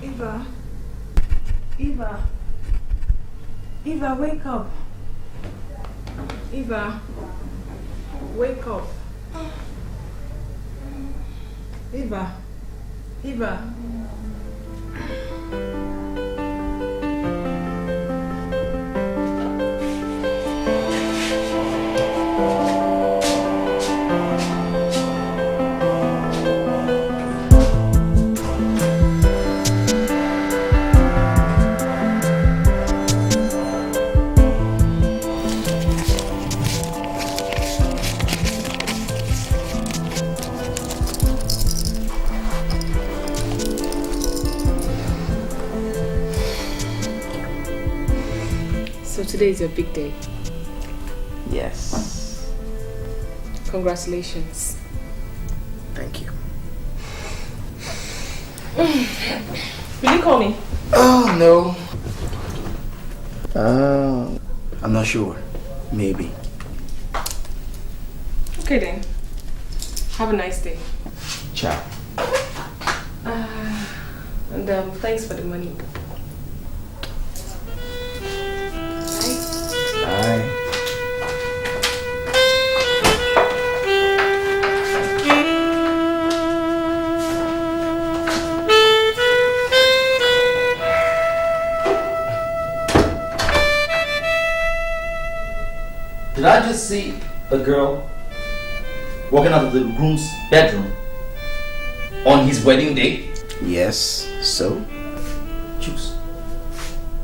Eva. Eva. Eva, wake up. Eva. Wake up. Eva. Eva. So today is your big day. Yes. Congratulations. Thank you. Will you call me? Oh, no. I'm not sure. Maybe. Okay then. Have a nice day. Ciao. And thanks for the money. Bye. Did I just see a girl walking out of the groom's bedroom on his wedding day? Yes, so? Juice,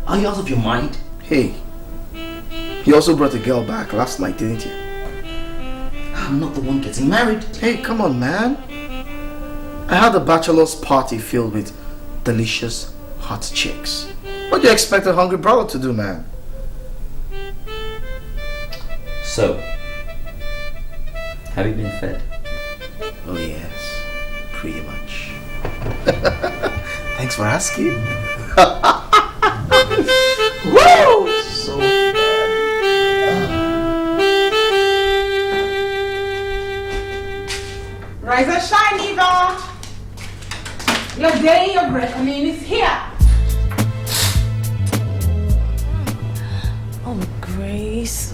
are you out of your mind? Hey, you also brought a girl back last night, didn't you? I'm not the one getting married. Hey, come on, man. I had a bachelor's party filled with delicious hot chicks. What do you expect a hungry brother to do, man? So, have you been fed? Oh yes, pretty much. Thanks for asking. Woo! So fun. Mr. Rehearsing is here. Oh, Grace,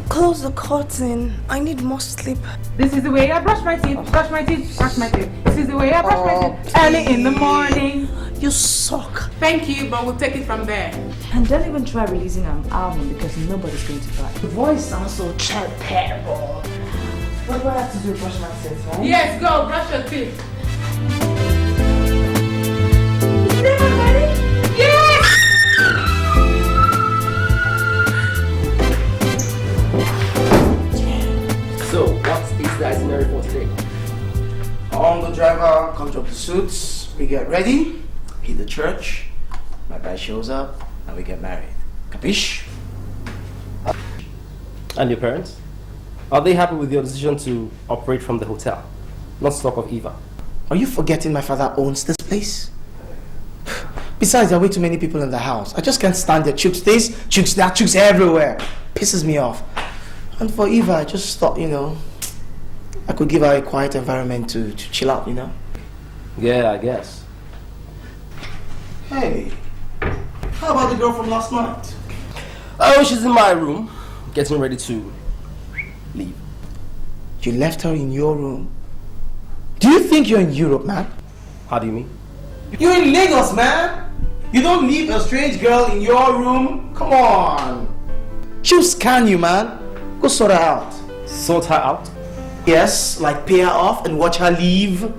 close the curtain. I need more sleep. This is the way I brush my teeth, brush my teeth, brush my teeth. This is the way I brush my teeth early in the morning. You suck. Thank you, but we'll take it from there. And don't even try releasing an album because nobody's going to buy. The voice sounds so terrible. What do I have to do? Brush my teeth, right? Yes, go, brush your teeth. Is everyone ready? Yes! So, what is the itinerary for today? On the driver, come drop the suits, we get ready, hit the church, my bride shows up, and we get married. Capiche? And your parents? Are they happy with your decision to operate from the hotel? Not stock of Eva. Are you forgetting my father owns this place? Besides, there are way too many people in the house. I just can't stand the chooks this, chooks that, chooks everywhere. Pisses me off. And for Eva, I just thought, I could give her a quiet environment to chill out, Yeah, I guess. Hey, how about the girl from last night? Oh, she's in my room, getting ready to leave. You left her in your room? Do you think you're in Europe, man? How do you mean? You're in Lagos, man! You don't leave a strange girl in your room? Come on! She'll scan you, man. Go sort her out. Sort her out? Yes, like pay her off and watch her leave.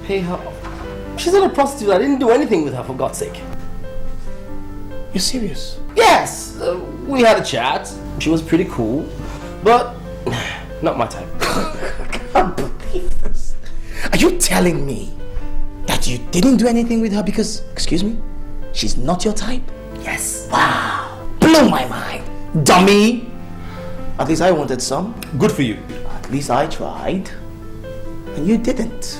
Pay her off. She's not a prostitute. I didn't do anything with her, for God's sake. You're serious? Yes, we had a chat. She was pretty cool, but not my type. I can't believe this. Are you telling me that you didn't do anything with her because, excuse me, she's not your type? Yes. Wow, blow my mind, dummy. At least I wanted some. Good for you. At least I tried, and you didn't.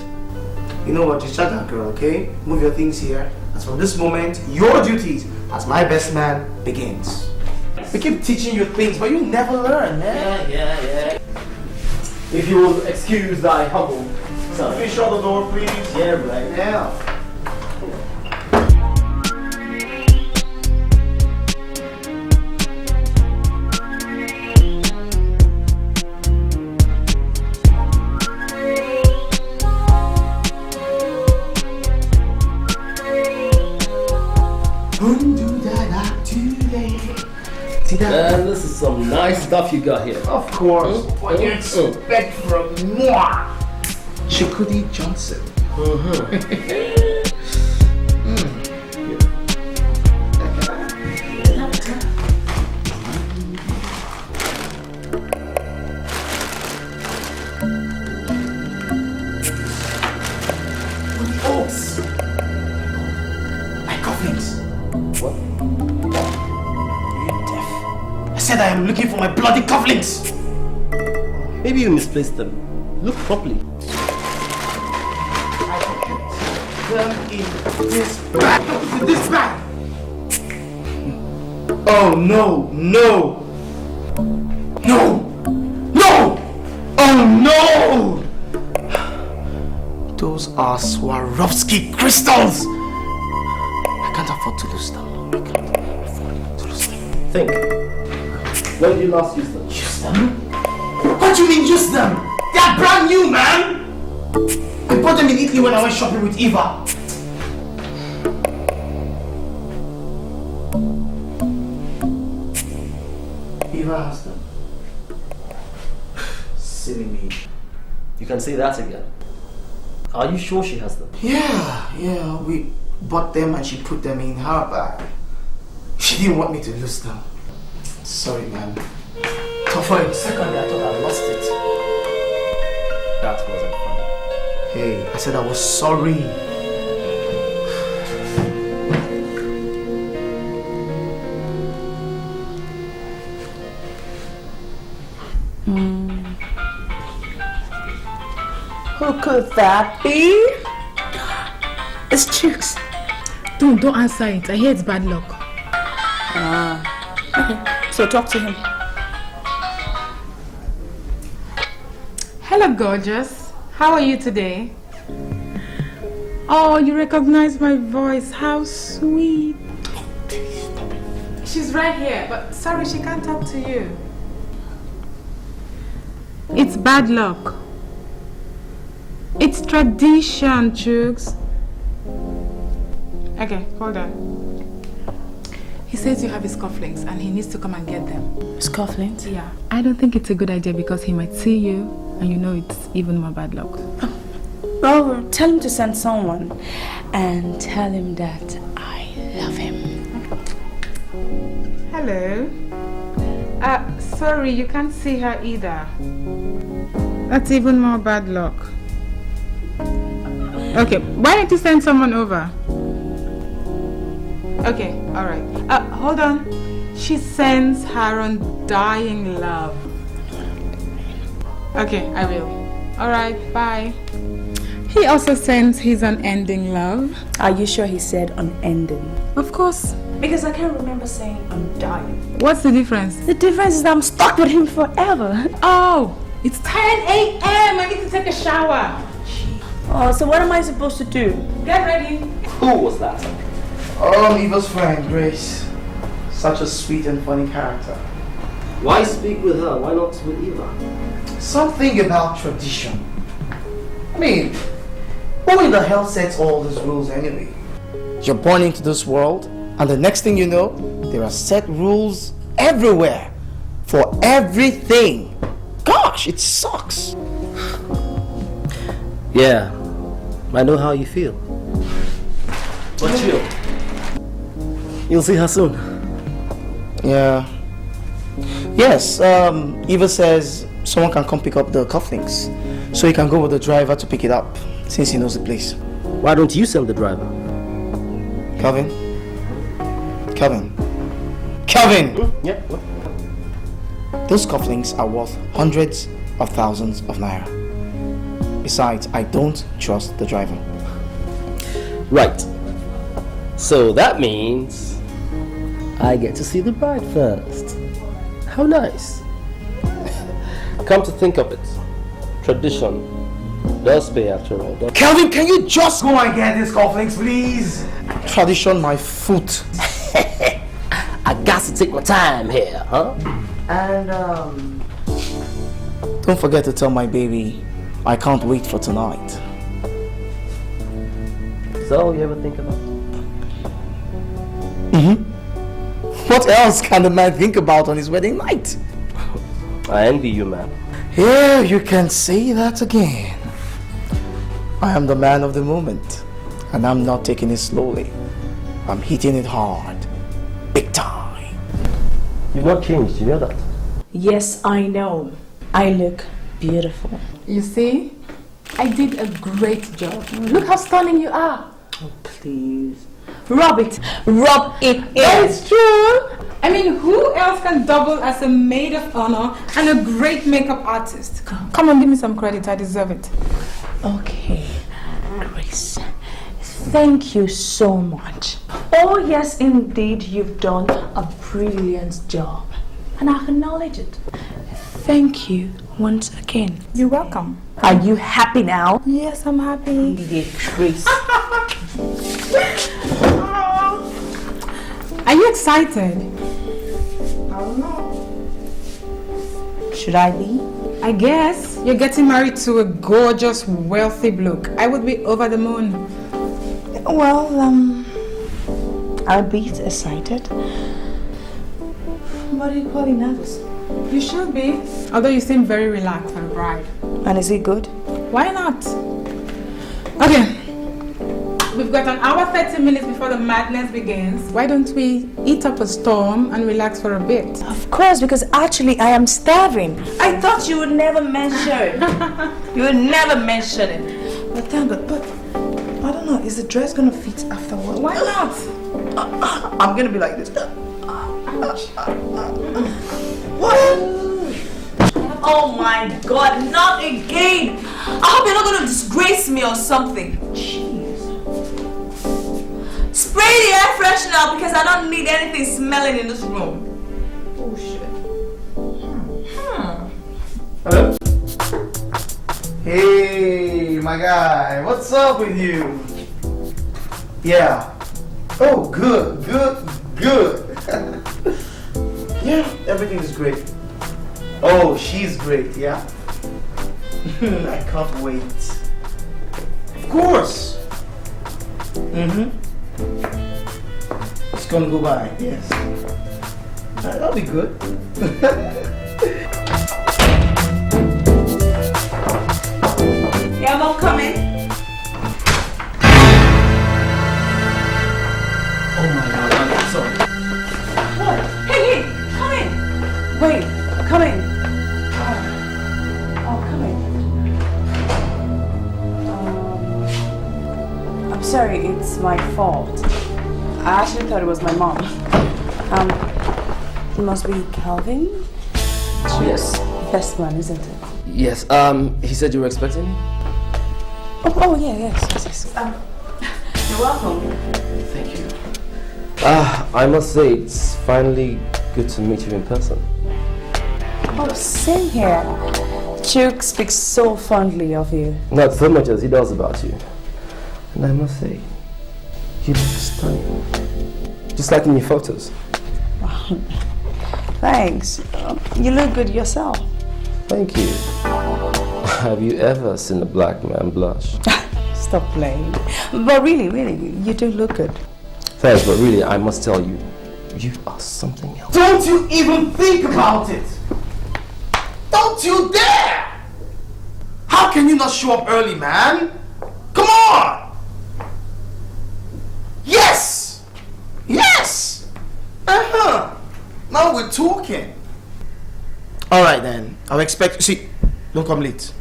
You know what, just shut that girl, okay? Move your things here. As from this moment, your duties as my best man begins. We keep teaching you things, but you never learn, man. Yeah. If you will excuse thy humble self. Can you shut the door, please? Yeah, right. Now. Man, this is some nice stuff you got here. Of course. What do you expect from moi? Chikudi Johnson. Oats. My cufflinks. What? I said I am looking for my bloody cufflinks. Maybe you misplaced them. Look properly. I put them in this bag. In this bag. Oh no, no. No. No. Oh no. Those are Swarovski crystals. I can't afford to lose them. I can't afford to lose them. Think. When did you last use them? Use them? What do you mean use them? They are brand new, man! I bought them in Italy when I went shopping with Eva. Eva has them. Silly me. You can say that again. Are you sure she has them? Yeah, we bought them and she put them in her bag. She didn't want me to lose them. Sorry, man. For a second, I thought I lost it. That wasn't funny. Hey, I said I was sorry. Who could that be? It's Chicks. Don't answer it. I hear it's bad luck. So talk to him. Hello, gorgeous. How are you today? Oh, you recognize my voice. How sweet. She's right here, but sorry, she can't talk to you. It's bad luck. It's tradition, Chooks. Okay, hold on. He says you have his cufflinks and he needs to come and get them. His cufflinks? Yeah. I don't think it's a good idea because he might see you and you know it's even more bad luck. Well, tell him to send someone and tell him that I love him. Hello. Sorry, you can't see her either. That's even more bad luck. Okay, why don't you send someone over? Okay, alright. Hold on. She sends her undying love. Okay, I will. Alright, bye. He also sends his unending love. Are you sure he said unending? Of course. Because I can't remember saying undying. What's the difference? The difference is that I'm stuck with him forever. Oh, it's 10 a.m. I need to take a shower. Oh, so what am I supposed to do? Get ready. Who was that? Oh, Eva's friend, Grace. Such a sweet and funny character. Why speak with her? Why not with Eva? Something about tradition. I mean, who in the hell sets all these rules anyway? You're born into this world, and the next thing you know, there are set rules everywhere. For everything. Gosh, it sucks. Yeah, I know how you feel. But chill. You'll see her soon. Yeah. Yes, Eva says someone can come pick up the cufflinks. So he can go with the driver to pick it up, since he knows the place. Why don't you send the driver? Calvin? Calvin? Calvin! Yeah, what? Those cufflinks are worth hundreds of thousands of naira. Besides, I don't trust the driver. Right. So that means I get to see the bride first. How nice. Come to think of it, tradition does pay after all. Calvin, can you just go and get these cufflinks, please? Tradition my foot. I got to take my time here, huh? And don't forget to tell my baby I can't wait for tonight. Is that all you ever think about? What else can the man think about on his wedding night? I envy you, man. Yeah, you can say that again. I am the man of the moment, and I'm not taking it slowly. I'm hitting it hard. Big time. You've not changed, you know that? Yes, I know. I look beautiful. You see? I did a great job. Look how stunning you are. Oh, please. Rub it. Rub it in. It's true. I mean, who else can double as a maid of honor and a great makeup artist? Come on, give me some credit. I deserve it. Okay, Grace. Thank you so much. Oh, yes, indeed, you've done a brilliant job. And I acknowledge it. Thank you once again. You're welcome. Are you happy now? Yes, I'm happy. Yeah, Grace. Are you excited? I don't know. Should I be? I guess you're getting married to a gorgeous, wealthy bloke. I would be over the moon. Well, I'll be excited. But equally nervous. You should be. Although you seem very relaxed and bride. And is it good? Why not? Okay. We've got an hour 30 minutes before the madness begins. Why don't we eat up a storm and relax for a bit? Of course, because actually I am starving. I thought you would never mention. You would never mention it. But thank God, but I don't know, is the dress gonna fit afterwards? Why not? I'm gonna be like this. What? Oh my God, not again! I hope you're not gonna disgrace me or something. Jeez. Spray the air freshener because I don't need anything smelling in this room. Oh shit. Hello? Hey, my guy, what's up with you? Yeah. Oh, good. Yeah, everything is great. Oh, she's great, yeah. I can't wait. Of course. It's gonna go by, yes. That'll be good. Yeah, Mom, coming. Oh my God, I'm sorry. What? Hey, come in. Wait, come in. Oh, come in. I'm sorry, it's my fault. I actually thought it was my mom. It must be Calvin? Yes. Best man, isn't it? Yes. He said you were expecting me? Oh yeah, yes. You're welcome. Thank you. I must say, it's finally good to meet you in person. Oh, same here. Chuck speaks so fondly of you. Not so much as he does about you. And I must say, you look stunning. Just like in your photos. Thanks. You look good yourself. Thank you. Have you ever seen a black man blush? Stop playing. But really, you do look good. Thanks, but really, I must tell you, you are something else. Don't you even think about it! Don't you dare! How can you not show up early, man? Come on! Yes! Yes! Now we're talking. Alright then, I'll expect, see, don't come late.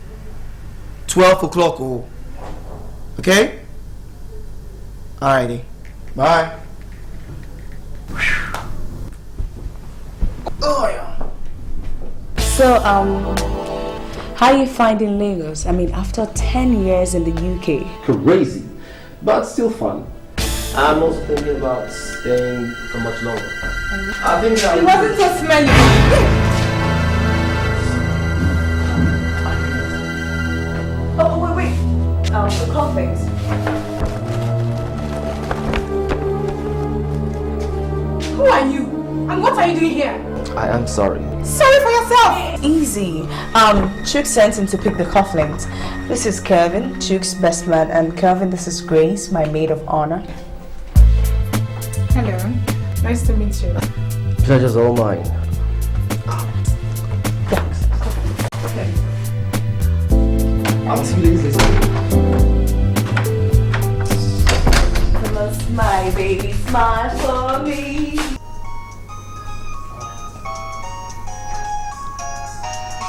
12 o'clock, oh. Okay? Alrighty. Bye. Oh yeah. So, how are you finding Lagos? I mean, after 10 years in the UK. Crazy, but still fun. I'm also thinking about staying for much longer. I think It wasn't so smelly. Oh, wait. The Cufflink. Who are you? And what are you doing here? I am sorry. Sorry for yourself. Easy. Chuck sent him to pick the Cufflinks. This is Kevin, Chuck's best man, and Kevin, this is Grace, my maid of honor. Hello. Nice to meet you. Pleasure's all mine. Thanks. I'll see you later. My baby, smile for me.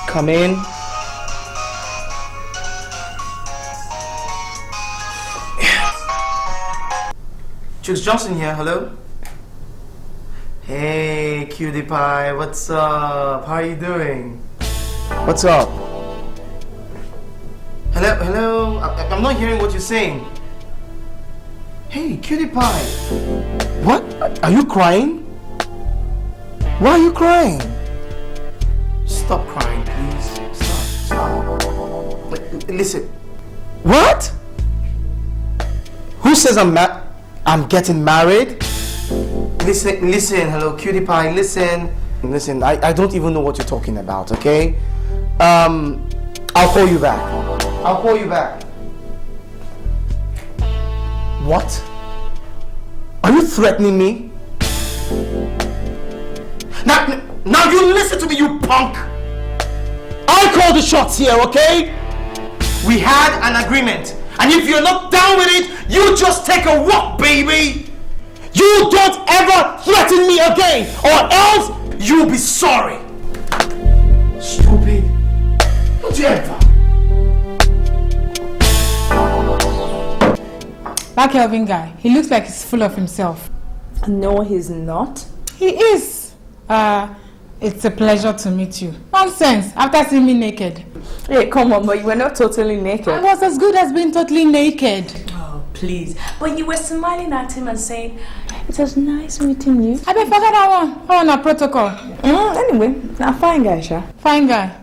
Come in. Chooks Johnson here, hello? Hey, cutie pie, what's up? How are you doing? What's up? Hello? I'm not hearing what you're saying. Hey, cutie pie. What? Are you crying? Why are you crying? Stop crying, please. Stop. Listen. What? Who says I'm getting married? Listen, hello, cutie pie, listen, I don't even know what you're talking about, okay? I'll call you back. What? Are you threatening me? Now you listen to me, you punk! I call the shots here, okay? We had an agreement, and if you're not down with it, you just take a walk, baby! You don't ever threaten me again, or else you'll be sorry! Stupid. Don't you ever. That Kelvin guy, he looks like he's full of himself. No, he's not. He is. It's a pleasure to meet you. Nonsense, after seeing me naked. Hey, come on, but you were not totally naked. I was as good as being totally naked. Oh, please. But you were smiling at him and saying, it was nice meeting you. I forgot that one. Oh, no, protocol. Anyway, a fine guy, Sha. Fine guy.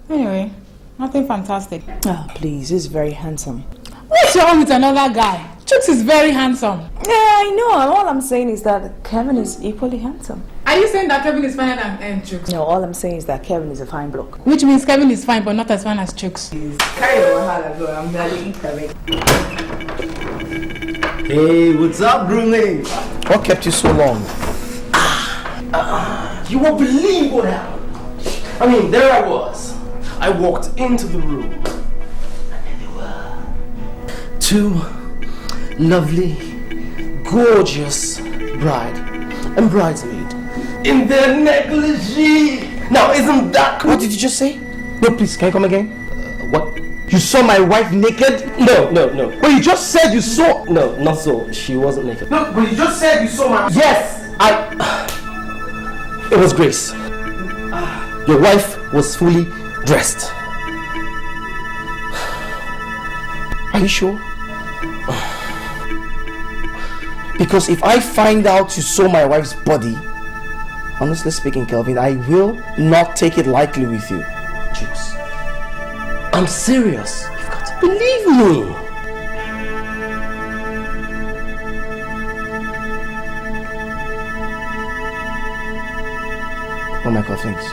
Anyway, nothing fantastic. Oh, please, he's very handsome. What's wrong with another guy? Chooks is very handsome. Yeah, I know. All I'm saying is that Kevin is equally handsome. Are you saying that Kevin is finer than Chooks? No, all I'm saying is that Kevin is a fine bloke. Which means Kevin is fine, but not as fine as Chooks. I'm very correct. Hey, what's up, Groom? What kept you so long? You won't believe what happened. I mean, there I was. I walked into the room, and there they were. Two lovely, gorgeous bride and bridesmaid in their negligee. Now, isn't that cool? What did you just say? No, please, can you come again? What? You saw my wife naked? No. But you just said you saw... No, not so. She wasn't naked. No, but you just said you saw my... Yes, It was Grace. Your wife was fully dressed. Are you sure? Because if I find out you saw my wife's body, honestly speaking, Kelvin, I will not take it lightly with you. Chooks, I'm serious. You've got to believe me. Oh my God, thanks.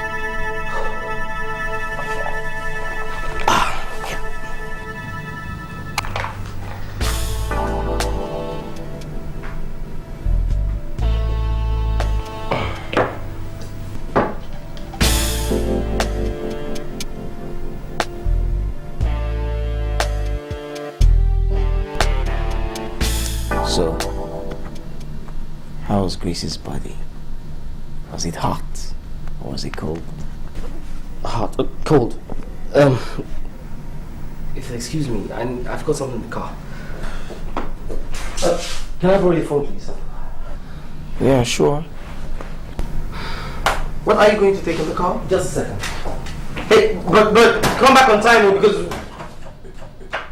So, how was Grace's body? Was it hot or was it cold? Hot, cold. If you excuse me, I've got something in the car. Can I borrow your phone, please? Yeah, sure. What are you going to take in the car? Just a second. Hey, but come back on time, because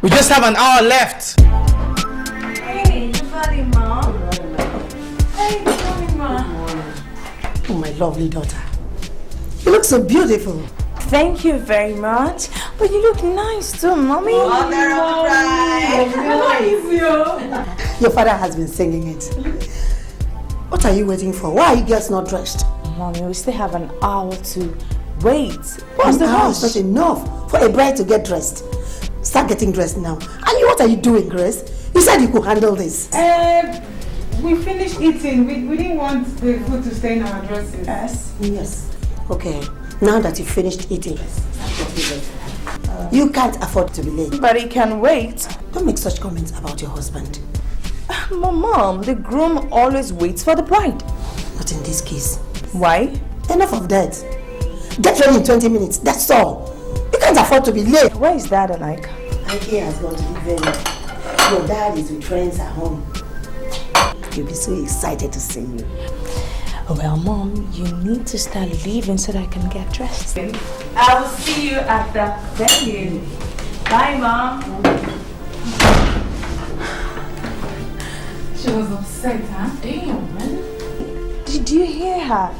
we just have an hour left. Hey, good morning, Mom. Hey, good morning, Mom. Oh, my lovely daughter. You look so beautiful. Thank you very much. But you look nice too, Mommy. Mother of Your father has been singing it. What are you waiting for? Why are you girls not dressed? Mommy, we still have an hour to wait. What's the An hour rush? is not enough for a bride to get dressed. Start getting dressed now. And what are you doing, Grace? You said you could handle this. We finished eating. We didn't want the food to stay in our dresses. Yes. Okay. Now that you finished eating, you can't afford to be late. But it can wait. Don't make such comments about your husband. Mom, the groom always waits for the bride. Not in this case. Why? Enough of that. Get ready in 20 minutes. That's all. You can't afford to be late. Where is Dad and Ike? Ike has gone to the venue. Your dad is with friends at home. He'll be so excited to see you. Well, Mom, you need to start leaving so that I can get dressed. I will see you at the venue. Bye, Mom. She was upset, huh? Damn, man. Did you hear her?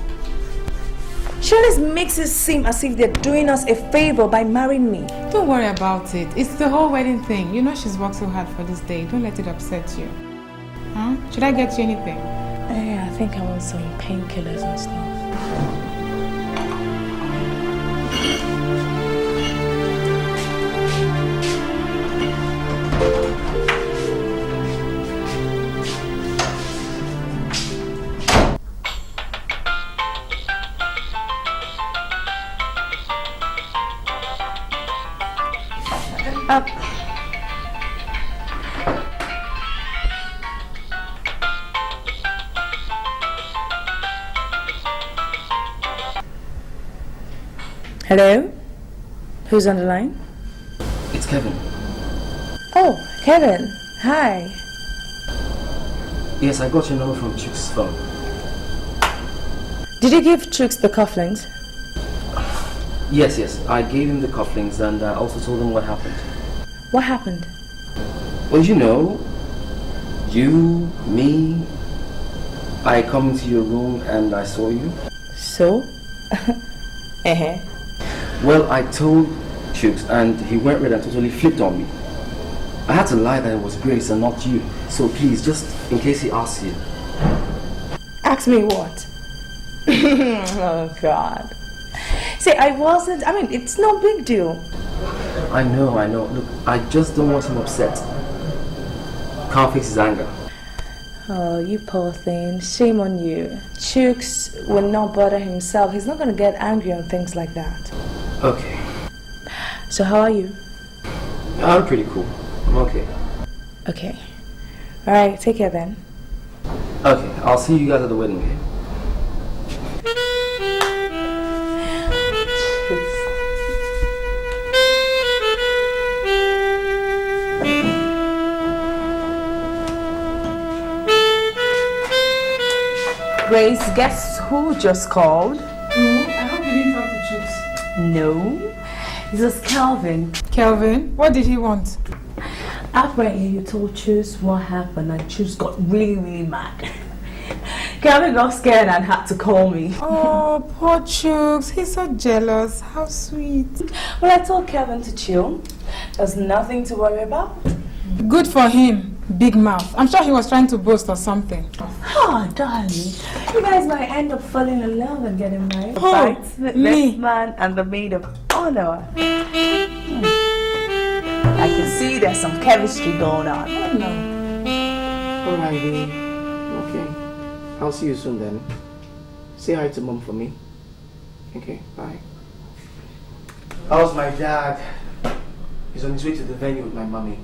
She always makes it seem as if they're doing us a favor by marrying me. Don't worry about it. It's the whole wedding thing. You know she's worked so hard for this day. Don't let it upset you. Huh? Should I get you anything? Yeah, I think I want some painkillers and stuff. Hello? Who's on the line? it's Kevin. Oh, Kevin. Hi. Yes, I got your number from Chooks' phone. Did you give Chooks the cufflinks? Yes, I gave him the cufflinks and I also told him what happened. What happened? Well, you know, you, me, I come into your room and I saw you. So? Well, I told Chooks and he went red and totally flipped on me. I had to lie that it was Grace and not you. So please, just in case he asks you. Ask me what? Oh God. See, it's no big deal. I know. Look, I just don't want him upset. Can't fix his anger. Oh, you poor thing. Shame on you. Chooks will not bother himself. He's not going to get angry on things like that. Okay. So how are you? I'm pretty cool. I'm okay. Okay. Alright, take care then. Okay, I'll see you guys at the wedding, okay? Grace, guess who just called? I hope you didn't talk to Chooks. No. This is Calvin. Kelvin, what did he want? Apparently you told Chooks what happened and Chooks got really, really mad. Calvin got scared and had to call me. Oh, poor Chooks. He's so jealous. How sweet. Well, I told Calvin to chill. There's nothing to worry about. Good for him. Big mouth. I'm sure he was trying to boast or something. Oh, darling. You guys might end up falling in love and getting married. Oh, Right? The me. best man and the maid of honor. I can see there's some chemistry going on. Oh, no. Alrighty. Okay. I'll see you soon then. Say hi to Mom for me. Okay, bye. How's my dad? He's on his way to the venue with my mommy.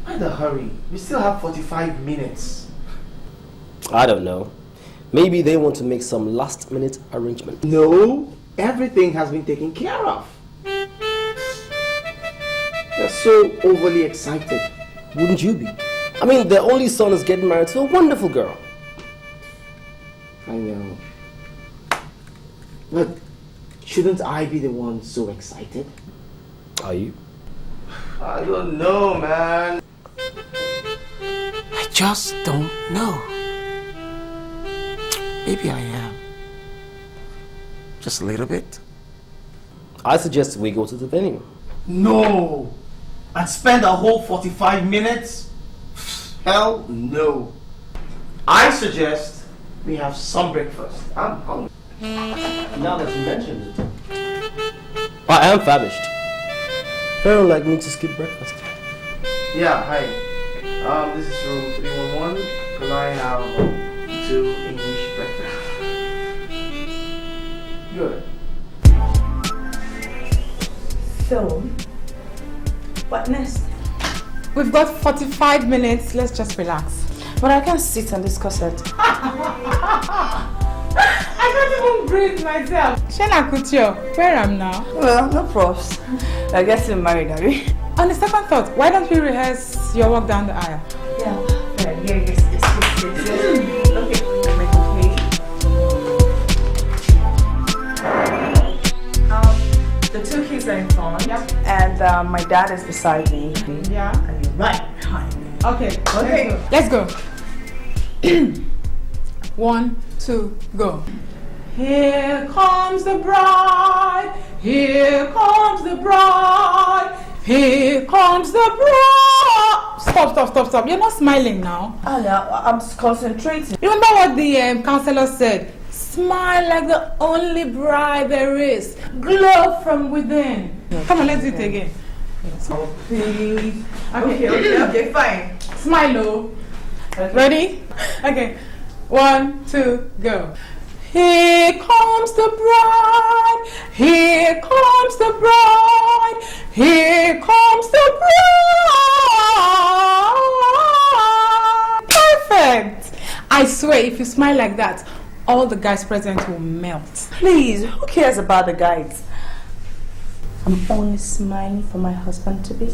Why the hurry? We still have 45 minutes. I don't know. Maybe they want to make some last-minute arrangement. No, everything has been taken care of. They're so overly excited. Wouldn't you be? I mean, their only son is getting married to a wonderful girl. I know. But shouldn't I be the one so excited? Are you? I don't know, man. I just don't know. Maybe I am. Just a little bit. I suggest we go to the venue. No! And spend a whole 45 minutes? Hell no. I suggest we have some breakfast. I'm hungry. Now that you mentioned it. I am famished. Very like me to skip breakfast. Yeah, hi. This is room 311. Can I have 2 English breakfast? Good. So, what next? We've got 45 minutes. Let's just relax. But I can't sit and discuss it. I can't even breathe myself. Shana Couture, where am now? Well, no props. I guess you're married, are we? On the second thought, why don't we rehearse your walk down the aisle? Yeah. Yes. Okay, make okay. The 2 kids are in front. Yep. And my dad is beside me. Yeah. And you're right behind me. Okay. Let's go. 1, 2, go. Here comes the bride. Here comes the bride. Here comes the bride. Stop. You're not smiling now. Oh no, I'm concentrating. Remember what the counselor said? Smile like the only bride there is. Glow from within. Come on, let's do it again. Oh, please. Okay, fine. Smile, oh. Okay. Ready? Okay. 1, 2, go. Here comes the bride. Here comes the bride. Here comes the bride. Perfect. I swear, if you smile like that, all the guys present will melt. Please, who cares about the guys? I'm only smiling for my husband to be.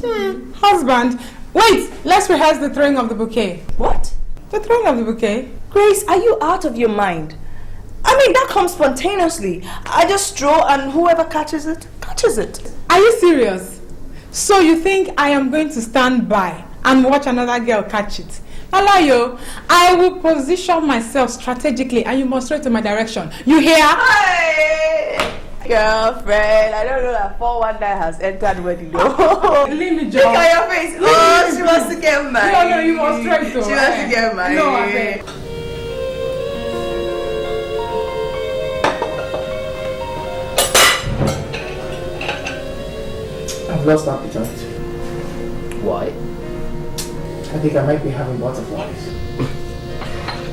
Husband, wait. Let's rehearse the throwing of the bouquet. What? The throwing of the bouquet? Grace, are you out of your mind? I mean, that comes spontaneously. I just throw and whoever catches it, catches it. Are you serious? So you think I am going to stand by and watch another girl catch it? Alayo, I will position myself strategically and you must throw it in my direction. You hear? Hey! Girlfriend, I don't know that 419 has entered wedding door. Leave me, Look John. at your face. Oh, she wants to get married. No, you must strike though. She wants to get married. No, I beg. I've lost appetite. Why? I think I might be having butterflies.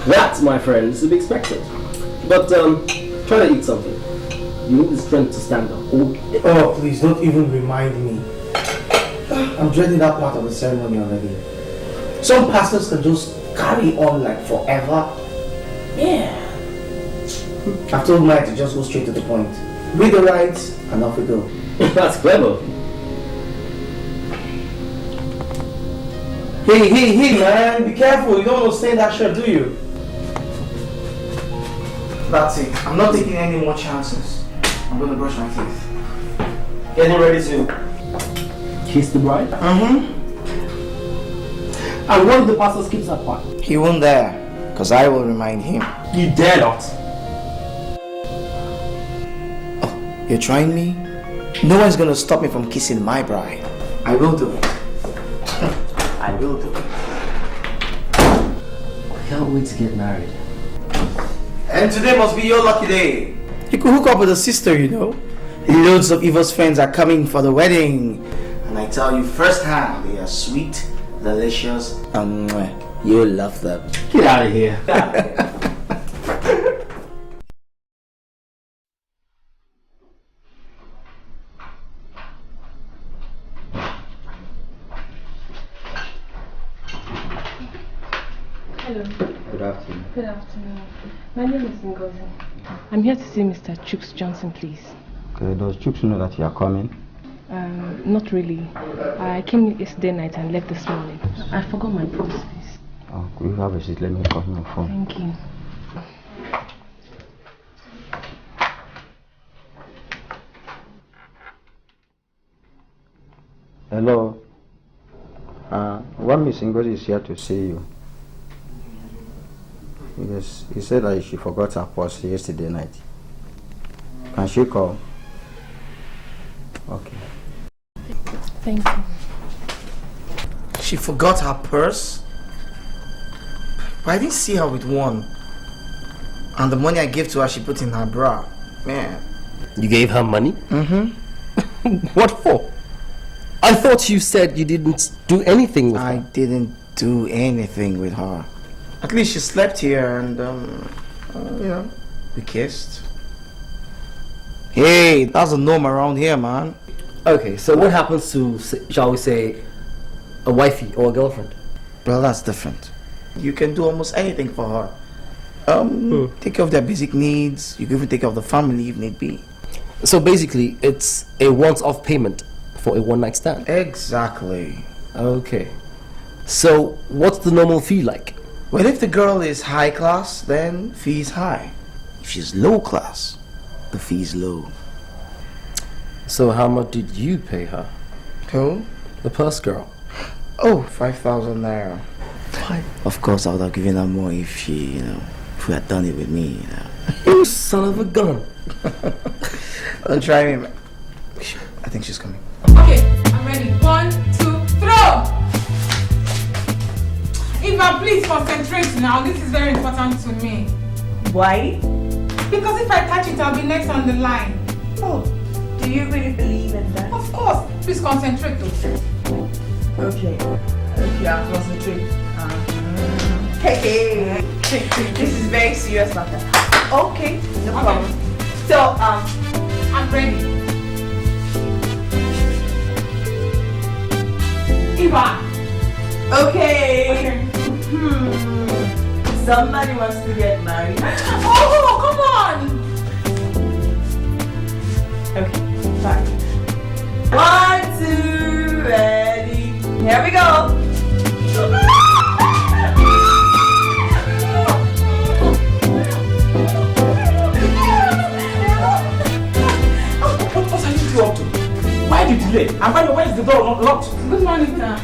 That, my friend, is to be expected. But try to eat something. You need the strength to stand up. Oh, please don't even remind me. I'm dreading that part of the ceremony already. Some pastors can just carry on like forever. Yeah. I've told Mike to just go straight to the point. Read the rites and off we go. That's clever. Hey, man, be careful. You don't want to stay in that shirt, do you? That's it. I'm not taking any more chances. I'm going to brush my teeth. Getting ready to Kiss the bride? Mm-hmm. And what if the pastor skips that part? He won't dare, because I will remind him. You dare not. Oh, you're trying me? No one's going to stop me from kissing my bride. I will do it. I will do it. I can't wait to get married. And today must be your lucky day. You could hook up with a sister, you know. Loads of Eva's friends are coming for the wedding. And I tell you firsthand, they are sweet, delicious, and you'll love them. Get out of here. Hello. Good afternoon. Good afternoon. My name is Ngozi. I'm here to see Mr. Chooks Johnson, please. Okay, does Chooks know that you are coming? Not really. I came yesterday night and left this morning. I forgot my purse, please. Oh, could you have a seat? Let me call him on phone. Thank you. Hello. One Miss Ngozi is here to see you. Yes, he said that she forgot her purse yesterday night. Can she call? Okay. Thank you. She forgot her purse? But I didn't see her with one. And the money I gave to her, she put in her bra. Man. You gave her money? Mm-hmm. What for? I thought you said you didn't do anything with I her. didn't do anything with her. At least she slept here and, you know, we kissed. Hey, that's a norm around here, man. Okay, so what happens to, shall we say, a wifey or a girlfriend? Well, that's different. You can do almost anything for her. Take care of their basic needs. You can even take care of the family if need be. So basically, it's a once-off payment for a one-night stand. Exactly. Okay. So what's the normal fee like? Well, if the girl is high class, then fee is high. If she's low class, the fee is low. So how much did you pay her? Who? The purse girl. Oh, 5,000 naira. Why? Of course, I would have given her more if she, you know, if we had done it with me, you know. You son of a gun. Don't try me, man. I think she's coming. Okay, I'm ready. 1, 2, throw! Eva, please concentrate now. This is very important to me. Why? Because if I catch it, I'll be next on the line. Oh, do you really believe in that? Of course. Please concentrate though. Okay. Okay, I'll concentrate. Hey, this is very serious matter. Okay, no problem. So, I'm ready. Eva. okay. Somebody wants to get married. Oh, come on. Okay, fine. 1, 2, ready. Here we go. What are you two up to? Why the delay? And by the way, is the door not locked? Good morning, sir.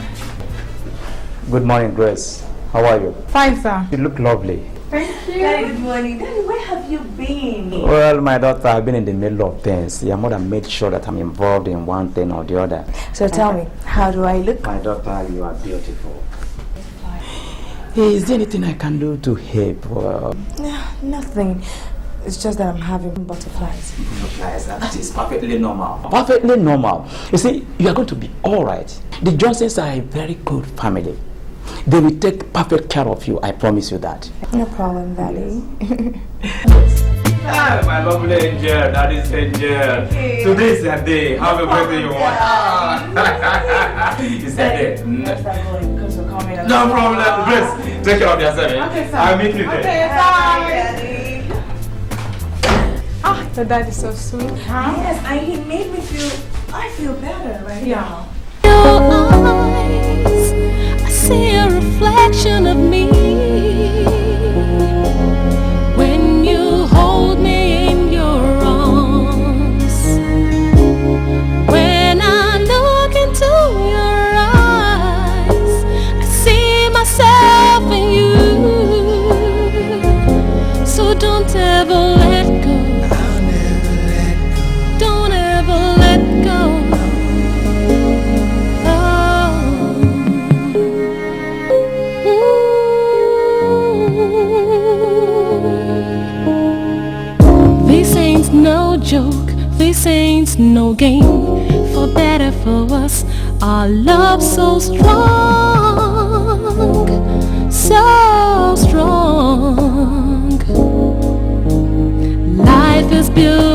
Good morning, Grace. How are you? Fine, sir. You look lovely. Thank you. Daddy, good morning. Daddy, where have you been? Well, my daughter, I've been in the middle of things. Your mother made sure that I'm involved in one thing or the other. So tell me, how do I look? My daughter, you are beautiful. Is there anything I can do to help? Nothing. It's just that I'm having butterflies. Butterflies, that is perfectly normal. Perfectly normal. You see, you are going to be all right. The Johnsons are a very good family. They will take perfect care of you, I promise you that. No problem, Daddy. Ah, my lovely angel, Daddy's angel. Okay. Today's your day. Have a birthday you want. It's your day. No problem. Grace, take care of yourself. Okay, sir. I'll meet you there. Okay, bye. Ah, the dad is so sweet. Yes, and he made me feel, I feel better right now. Your eyes, I see a reflection of me. When you hold me in your arms, when I look into your eyes, I see myself in you. So don't ever let go. Don't ever let go. This ain't no joke, this ain't no game. For better, for worse, our love so strong, so strong. Life is beautiful.